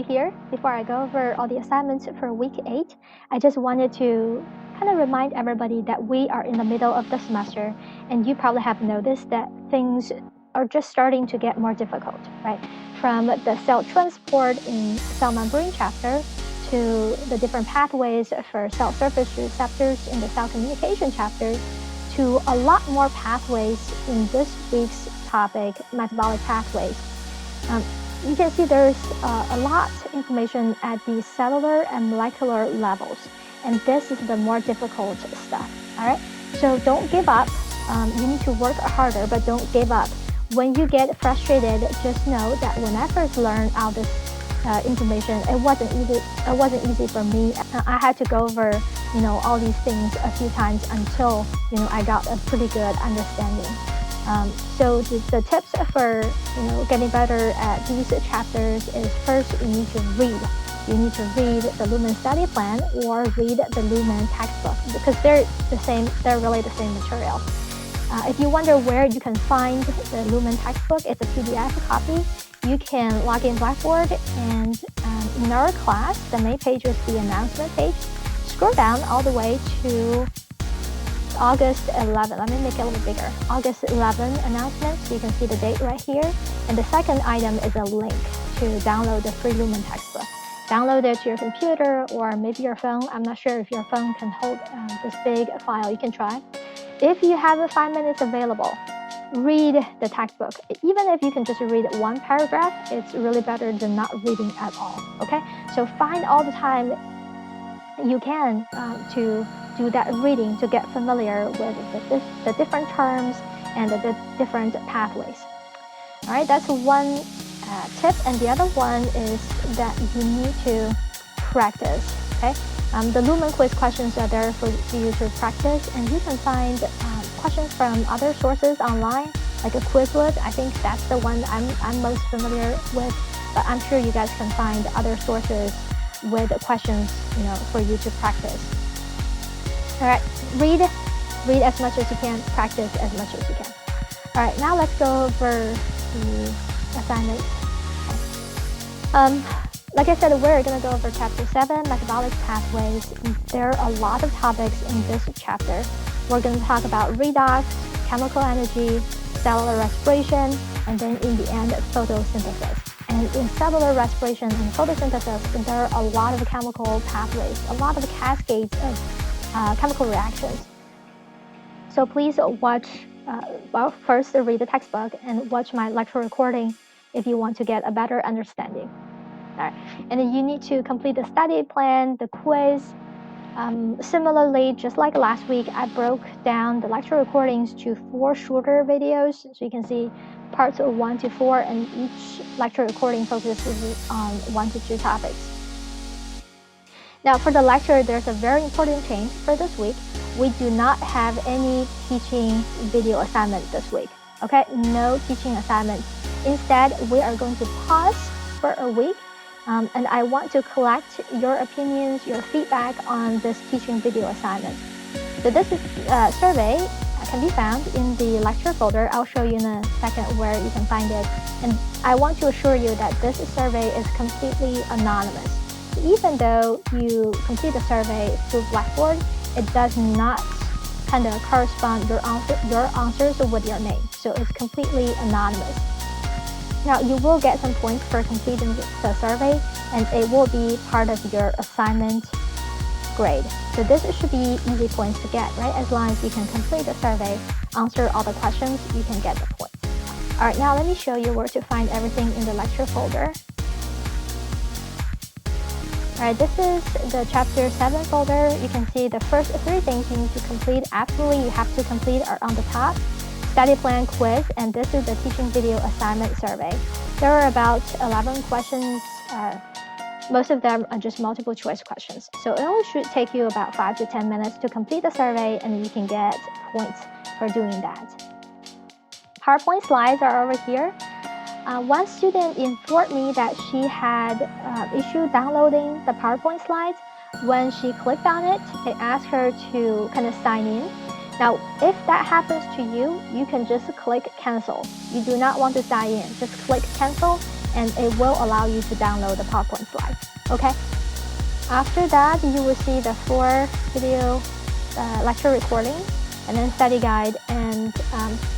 here. Before I go over all the assignments for week 8, I just wanted to kind of remind everybody that we are in the middle of the semester, and you probably have noticed that things are just starting to get more difficult, right? From the cell transport in cell membrane chapter to the different pathways for cell surface receptors in the cell communication chapter to a lot more pathways in this week's topic, metabolic pathways. You can see there's a lot of information at the cellular and molecular levels, and this is the more difficult stuff, all right? So don't give up. You need to work harder, but don't give up. When you get frustrated, just know that when I first learned all this information, it wasn't easy for me. I had to go over, all these things a few times until, I got a pretty good understanding. So the tips for, getting better at these chapters is first you need to read. You need to read the Lumen study plan or read the Lumen textbook because they're really the same material. If you wonder where you can find the Lumen textbook, it's a PDF copy. You can log in Blackboard, and in our class, the main page is the announcement page. Scroll down all the way to August 11. Let me make it a little bigger. August 11 announcement, so you can see the date right here. And the second item is a link to download the free Lumen textbook. Download it to your computer or maybe your phone. I'm not sure if your phone can hold this big file. You can try. If you have 5 minutes available, read the textbook. Even if you can just read one paragraph, it's really better than not reading at all, okay? So find all the time you can to do that reading to get familiar with the different terms and the different pathways. All right, that's one tip, and the other one is that you need to practice, okay? The Lumen quiz questions are there for you to practice, and you can find questions from other sources online, like a Quizlet. I think that's the one I'm most familiar with, but I'm sure you guys can find other sources with questions, for you to practice. All right, read as much as you can, practice as much as you can. All right, now let's go over the assignments. Like I said, we're going to go over Chapter 7, Metabolic Pathways. There are a lot of topics in this chapter. We're going to talk about redox, chemical energy, cellular respiration, and then in the end, photosynthesis. And in cellular respiration and photosynthesis, there are a lot of chemical pathways, a lot of cascades of chemical reactions. So please watch, first read the textbook and watch my lecture recording if you want to get a better understanding. All right. And then you need to complete the study plan, the quiz. Similarly, just like last week, I broke down the lecture recordings to 4 shorter videos. So you can see parts 1 to 4, and each lecture recording focuses on 1 to 2 topics. Now for the lecture, there's a very important change for this week. We do not have any teaching video assignment this week. Okay, no teaching assignments. Instead, we are going to pause for a week. And I want to collect your opinions, your feedback on this teaching video assignment. So this survey can be found in the lecture folder. I'll show you in a second where you can find it. And I want to assure you that this survey is completely anonymous. Even though you complete the survey through Blackboard, it does not kind of correspond your answers with your name. So it's completely anonymous. Now, you will get some points for completing the survey, and it will be part of your assignment grade. So this should be easy points to get, right? As long as you can complete the survey, answer all the questions, you can get the points. All right, now let me show you where to find everything in the lecture folder. All right, this is the Chapter 7 folder. You can see the first 3 things you need to complete. Absolutely, you have to complete are on the top. Study plan, quiz, and this is the teaching video assignment survey. There are about 11 questions. Most of them are just multiple choice questions. So it only should take you about 5 to 10 minutes to complete the survey, and you can get points for doing that. PowerPoint slides are over here. One student informed me that she had issue downloading the PowerPoint slides. When she clicked on it, it asked her to kind of sign in. Now, if that happens to you, you can just click cancel. You do not want to sign in. Just click cancel, and it will allow you to download the PowerPoint slides. Okay. After that, you will see the 4 video lecture recording, and then study guide, and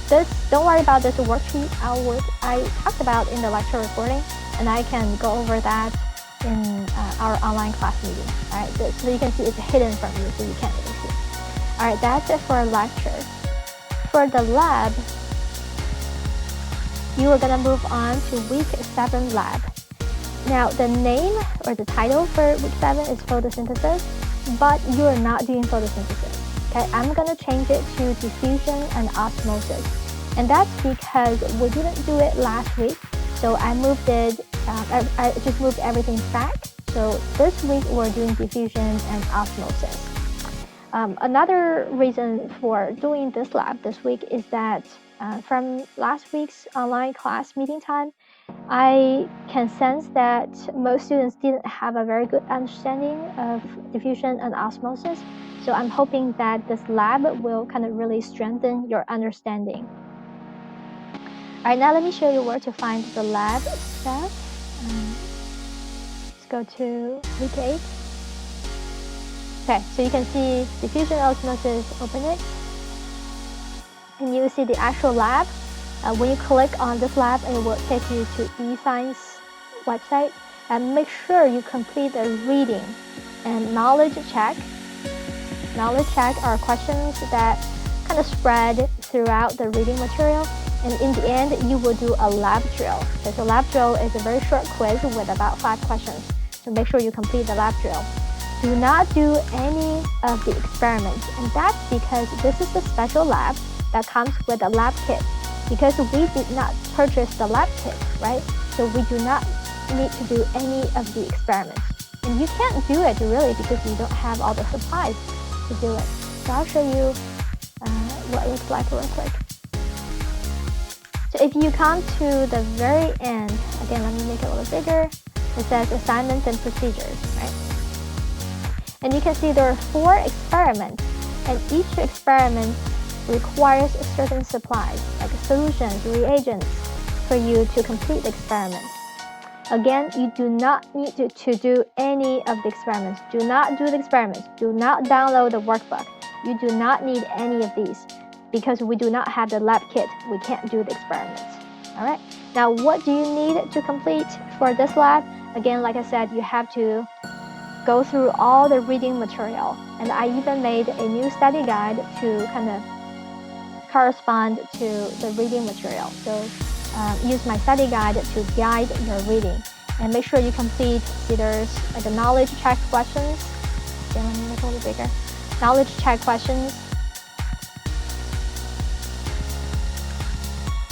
this, don't worry about this worksheet I talked about in the lecture recording, and I can go over that in our online class meeting. All right, so you can see it's hidden from you, so you can't really see. All right, that's it for a lecture. For the lab, you are gonna move on to week 7 lab. Now, the name or the title for week 7 is photosynthesis, but you are not doing photosynthesis. Okay, I'm gonna change it to diffusion and osmosis, and that's because we didn't do it last week. So I moved it. I just moved everything back. So this week we're doing diffusion and osmosis. Another reason for doing this lab this week is that from last week's online class meeting time, I can sense that most students didn't have a very good understanding of diffusion and osmosis. So I'm hoping that this lab will kind of really strengthen your understanding. All right, now let me show you where to find the lab stuff. Let's go to week 8. Okay, so you can see diffusion osmosis, open it, and you see the actual lab. When you click on this lab, it will take you to eScience website, and make sure you complete the reading and knowledge check. Knowledge check are questions that kind of spread throughout the reading material, and in the end, you will do a lab drill. Okay, so lab drill is a very short quiz with about 5 questions, so make sure you complete the lab drill. Do not do any of the experiments, and that's because this is a special lab that comes with a lab kit. Because we did not purchase the lab kit, right? So we do not need to do any of the experiments. And you can't do it really because you don't have all the supplies to do it. So I'll show you what it looks like real quick. So if you come to the very end, again, let me make it a little bigger. It says assignments and procedures, right? And you can see there are 4 experiments, and each experiment requires certain supplies, like solutions, reagents, for you to complete the experiment. Again, you do not need to do any of the experiments. Do not do the experiments. Do not download the workbook. You do not need any of these because we do not have the lab kit. We can't do the experiments. All right. Now, what do you need to complete for this lab? Again, like I said, you have to go through all the reading material, and I even made a new study guide to kind of correspond to the reading material. So use my study guide to guide your reading, and make sure you complete. See, there's like the knowledge check questions. Okay, let me make it a little bigger. Knowledge check questions.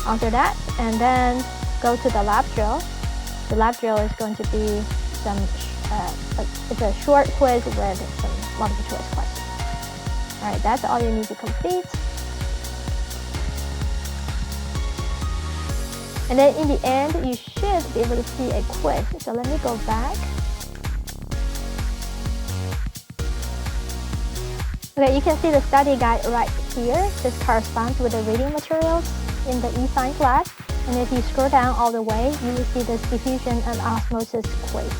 Answer that, and then go to the lab drill. The lab drill is going to be some. It's a short quiz with some multiple choice questions. All right, that's all you need to complete. And then in the end, you should be able to see a quiz. So let me go back. Okay, you can see the study guide right here. This corresponds with the reading materials in the eScience lab. And if you scroll down all the way, you will see this diffusion and osmosis quiz.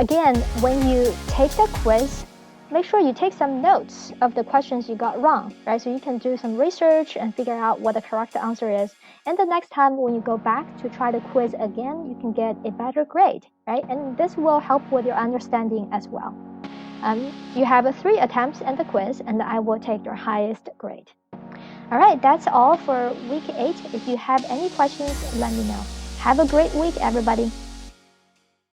Again, when you take the quiz, make sure you take some notes of the questions you got wrong, right? So you can do some research and figure out what the correct answer is. And the next time when you go back to try the quiz again, you can get a better grade, right? And this will help with your understanding as well. You have 3 attempts at the quiz, and I will take your highest grade. All right, that's all for week 8. If you have any questions, let me know. Have a great week, everybody.